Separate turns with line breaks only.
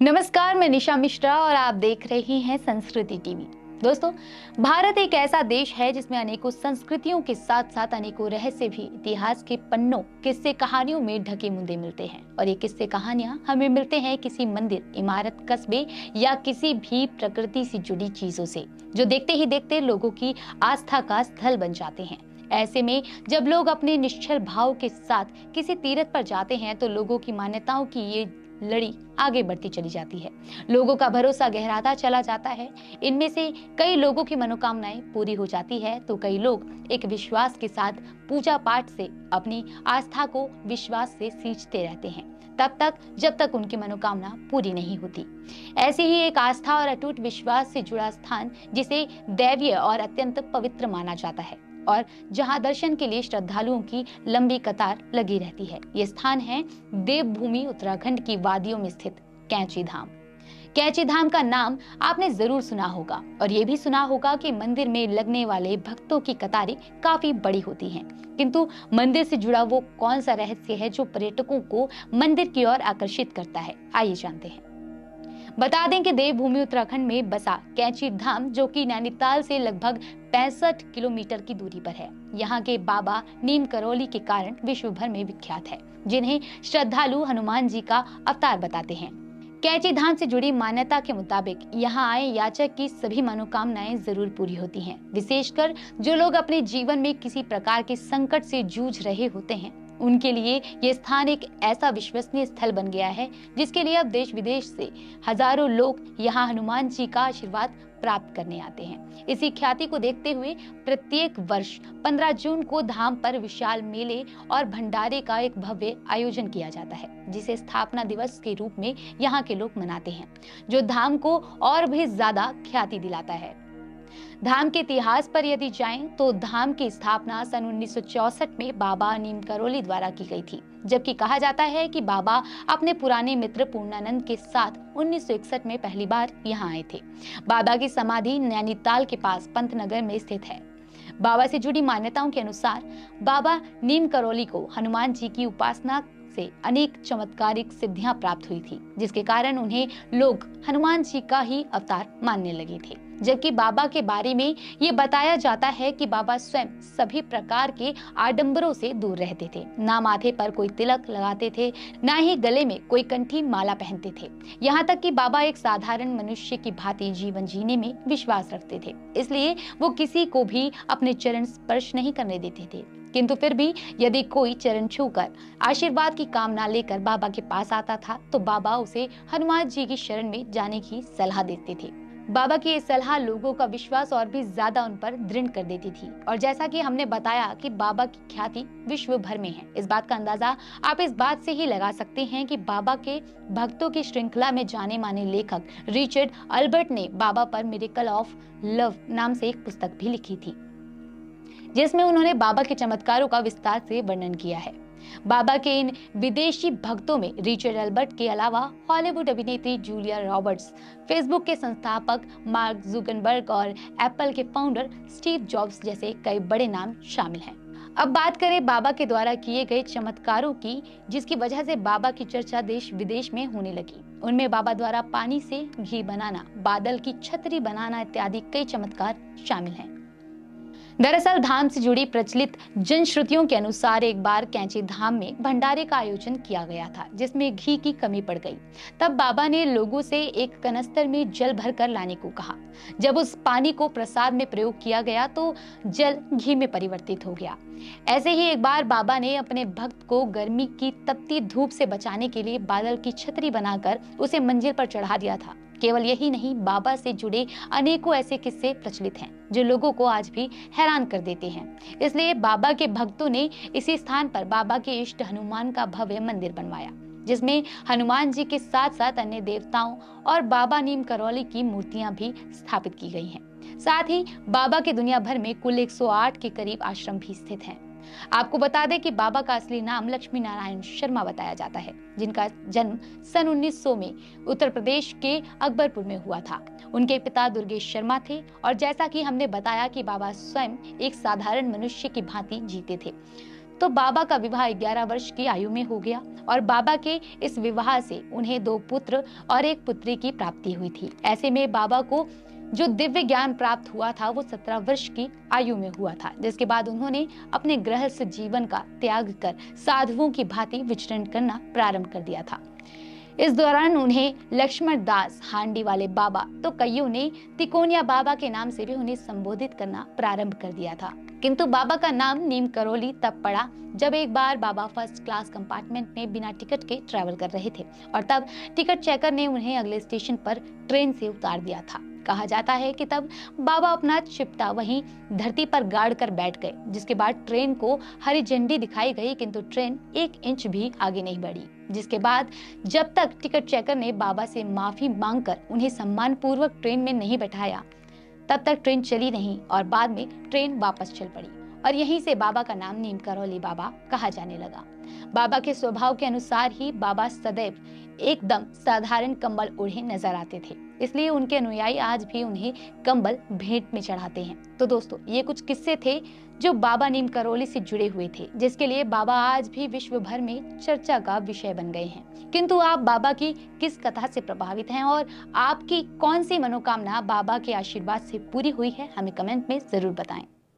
नमस्कार, मैं निशा मिश्रा और आप देख रहे हैं संस्कृति टीवी। दोस्तों, भारत एक ऐसा देश है जिसमें अनेकों संस्कृतियों के साथ साथ अनेकों रहस्य भी इतिहास के पन्नों, किस्से कहानियों में ढके मुद्दे मिलते हैं। और ये किस्से कहानियां हमें मिलते हैं किसी मंदिर, इमारत, कस्बे या किसी भी प्रकृति से जुड़ी चीजों से, जो देखते ही देखते लोगों की आस्था का स्थल बन जाते हैं। ऐसे में जब लोग अपने निश्चल भाव के साथ किसी तीर्थ पर जाते हैं तो लोगों की मान्यताओं की ये लड़ी आगे बढ़ती चली जाती है। लोगों का भरोसा गहराता चला जाता है। इनमें से कई लोगों की मनोकामनाएं पूरी हो जाती है तो कई लोग एक विश्वास के साथ पूजा पाठ से अपनी आस्था को विश्वास से सींचते रहते हैं, तब तक जब तक उनकी मनोकामना पूरी नहीं होती। ऐसी ही एक आस्था और अटूट विश्वास से जुड़ा स्थान जिसे दैवीय और अत्यंत पवित्र माना जाता है और जहां दर्शन के लिए श्रद्धालुओं की लंबी कतार लगी रहती है। ये स्थान है देवभूमि उत्तराखंड की वादियों में स्थित कैंची धाम। कैंची धाम का नाम आपने जरूर सुना होगा और ये भी सुना होगा कि मंदिर में लगने वाले भक्तों की कतारें काफी बड़ी होती हैं। किंतु मंदिर से जुड़ा वो कौन सा रहस्य है जो पर्यटकों को मंदिर की ओर आकर्षित करता है, आइए जानते हैं। बता दें कि देवभूमि उत्तराखंड में बसा कैंची धाम, जो कि नैनीताल से लगभग 65 किलोमीटर की दूरी पर है, यहाँ के बाबा नीम करौली के कारण विश्व भर में विख्यात है, जिन्हें श्रद्धालु हनुमान जी का अवतार बताते हैं। कैंची धाम से जुड़ी मान्यता के मुताबिक यहाँ आए याचक की सभी मनोकामनाएं जरूर पूरी होती हैं। विशेषकर जो लोग अपने जीवन में किसी प्रकार के संकट से जूझ रहे होते हैं, उनके लिए ये स्थान एक ऐसा विश्वसनीय स्थल बन गया है जिसके लिए अब देश विदेश से हजारों लोग यहाँ हनुमान जी का आशीर्वाद प्राप्त करने आते हैं। इसी ख्याति को देखते हुए प्रत्येक वर्ष 15 जून को धाम पर विशाल मेले और भंडारे का एक भव्य आयोजन किया जाता है, जिसे स्थापना दिवस के रूप में यहाँ के लोग मनाते हैं, जो धाम को और भी ज्यादा ख्याति दिलाता है। धाम के इतिहास पर यदि जाएं तो धाम की स्थापना सन 1964 में बाबा नीम करौली द्वारा की गई थी, जबकि कहा जाता है कि बाबा अपने पुराने मित्र पूर्णानंद के साथ 1961 में पहली बार यहाँ आए थे। बाबा की समाधि नैनीताल के पास पंतनगर में स्थित है। बाबा से जुड़ी मान्यताओं के अनुसार बाबा नीम करौली को हनुमान जी की उपासना से अनेक चमत्कारिक सिद्धियां प्राप्त हुई थी, जिसके कारण उन्हें लोग हनुमान जी का ही अवतार मानने लगे थे। जबकि बाबा के बारे में ये बताया जाता है कि बाबा स्वयं सभी प्रकार के आडंबरों से दूर रहते थे, ना माथे पर कोई तिलक लगाते थे, ना ही गले में कोई कंठी माला पहनते थे। यहाँ तक कि बाबा एक साधारण मनुष्य की भांति जीवन जीने में विश्वास रखते थे, इसलिए वो किसी को भी अपने चरण स्पर्श नहीं करने देते थे। किंतु फिर भी यदि कोई चरण छूकर आशीर्वाद की कामना लेकर बाबा के पास आता था तो बाबा उसे हनुमान जी की शरण में जाने की सलाह देते थे। बाबा की ये सलाह लोगों का विश्वास और भी ज्यादा उन पर दृढ़ कर देती थी। और जैसा कि हमने बताया कि बाबा की ख्याति विश्व भर में है, इस बात का अंदाजा आप इस बात से ही लगा सकते हैं कि बाबा के भक्तों की श्रृंखला में जाने माने लेखक रिचर्ड अल्बर्ट ने बाबा पर मिरेकल ऑफ लव नाम से एक पुस्तक भी लिखी थी, जिसमें उन्होंने बाबा के चमत्कारों का विस्तार से वर्णन किया है। बाबा के इन विदेशी भक्तों में रिचर्ड अल्बर्ट के अलावा हॉलीवुड अभिनेत्री जूलिया रॉबर्ट्स, फेसबुक के संस्थापक मार्क जुकरबर्ग और एप्पल के फाउंडर स्टीव जॉब्स जैसे कई बड़े नाम शामिल हैं। अब बात करें बाबा के द्वारा किए गए चमत्कारों की, जिसकी वजह से बाबा की चर्चा देश विदेश में होने लगी। उनमें बाबा द्वारा पानी से घी बनाना, बादल की छतरी बनाना इत्यादि कई चमत्कार शामिल हैं। दरअसल धाम से जुड़ी प्रचलित जनश्रुतियों के अनुसार एक बार कैंची धाम में भंडारे का आयोजन किया गया था, जिसमें घी की कमी पड़ गई। तब बाबा ने लोगों से एक कनस्तर में जल भरकर लाने को कहा। जब उस पानी को प्रसाद में प्रयोग किया गया तो जल घी में परिवर्तित हो गया। ऐसे ही एक बार बाबा ने अपने भक्त को गर्मी की तपती धूप से बचाने के लिए बादल की छतरी बनाकर उसे मंजिल पर चढ़ा दिया था। केवल यही नहीं, बाबा से जुड़े अनेकों ऐसे किस्से प्रचलित हैं जो लोगों को आज भी हैरान कर देते हैं। इसलिए बाबा के भक्तों ने इसी स्थान पर बाबा के इष्ट हनुमान का भव्य मंदिर बनवाया, जिसमें हनुमान जी के साथ साथ अन्य देवताओं और बाबा नीम करौली की मूर्तियां भी स्थापित की गई हैं। साथ ही बाबा के दुनिया भर में कुल 108 के करीब आश्रम भी स्थित हैं। आपको बता दें कि बाबा का असली नाम लक्ष्मी नारायण शर्मा बताया जाता है, जिनका जन्म सन 1900 में उत्तर प्रदेश के अकबरपुर में हुआ था। उनके पिता दुर्गेश शर्मा थे और जैसा कि हमने बताया कि बाबा स्वयं एक साधारण मनुष्य की भांति जीते थे, तो बाबा का विवाह 11 वर्ष की आयु में हो गया और बाबा के इस विवाह से उन्हें 2 पुत्र और 1 पुत्री की प्राप्ति हुई थी। ऐसे में बाबा को जो दिव्य ज्ञान प्राप्त हुआ था वो 17 वर्ष की आयु में हुआ था, जिसके बाद उन्होंने अपने गृहस्थ जीवन का त्याग कर साधुओं की भांति विचरण करना प्रारंभ कर दिया था। इस दौरान उन्हें लक्ष्मण दास हांडी वाले बाबा तो कईयों ने तिकोनिया बाबा के नाम से भी उन्हें संबोधित करना प्रारंभ कर दिया था। किंतु बाबा का नाम नीम करौली तब पड़ा जब एक बार बाबा फर्स्ट क्लास कंपार्टमेंट में बिना टिकट के ट्रैवल कर रहे थे और तब टिकट चेकर ने उन्हें अगले स्टेशन पर ट्रेन से उतार दिया था। कहा जाता है कि तब बाबा अपना चिपटा वहीं धरती पर गाड़ कर बैठ गए, जिसके बाद ट्रेन को हरी झंडी दिखाई गई, किंतु ट्रेन 1 इंच भी आगे नहीं बढ़ी। जिसके बाद जब तक टिकट चेकर ने बाबा से माफी मांगकर उन्हें सम्मान पूर्वक ट्रेन में नहीं बैठाया, तब तक ट्रेन चली नहीं और बाद में ट्रेन वापस चल पड़ी और यहीं से बाबा का नाम नीम करौली बाबा कहा जाने लगा। बाबा के स्वभाव के अनुसार ही बाबा सदैव एकदम साधारण कंबल ओढ़े नजर आते थे, इसलिए उनके अनुयायी आज भी उन्हें कंबल भेंट में चढ़ाते हैं। तो दोस्तों, ये कुछ किस्से थे जो बाबा नीम करौली से जुड़े हुए थे, जिसके लिए बाबा आज भी विश्व भर में चर्चा का विषय बन गए हैं। किंतु आप बाबा की किस कथा से प्रभावित हैं और आपकी कौन सी मनोकामना बाबा के आशीर्वाद से पूरी हुई है, हमें कमेंट में जरूर बताएं।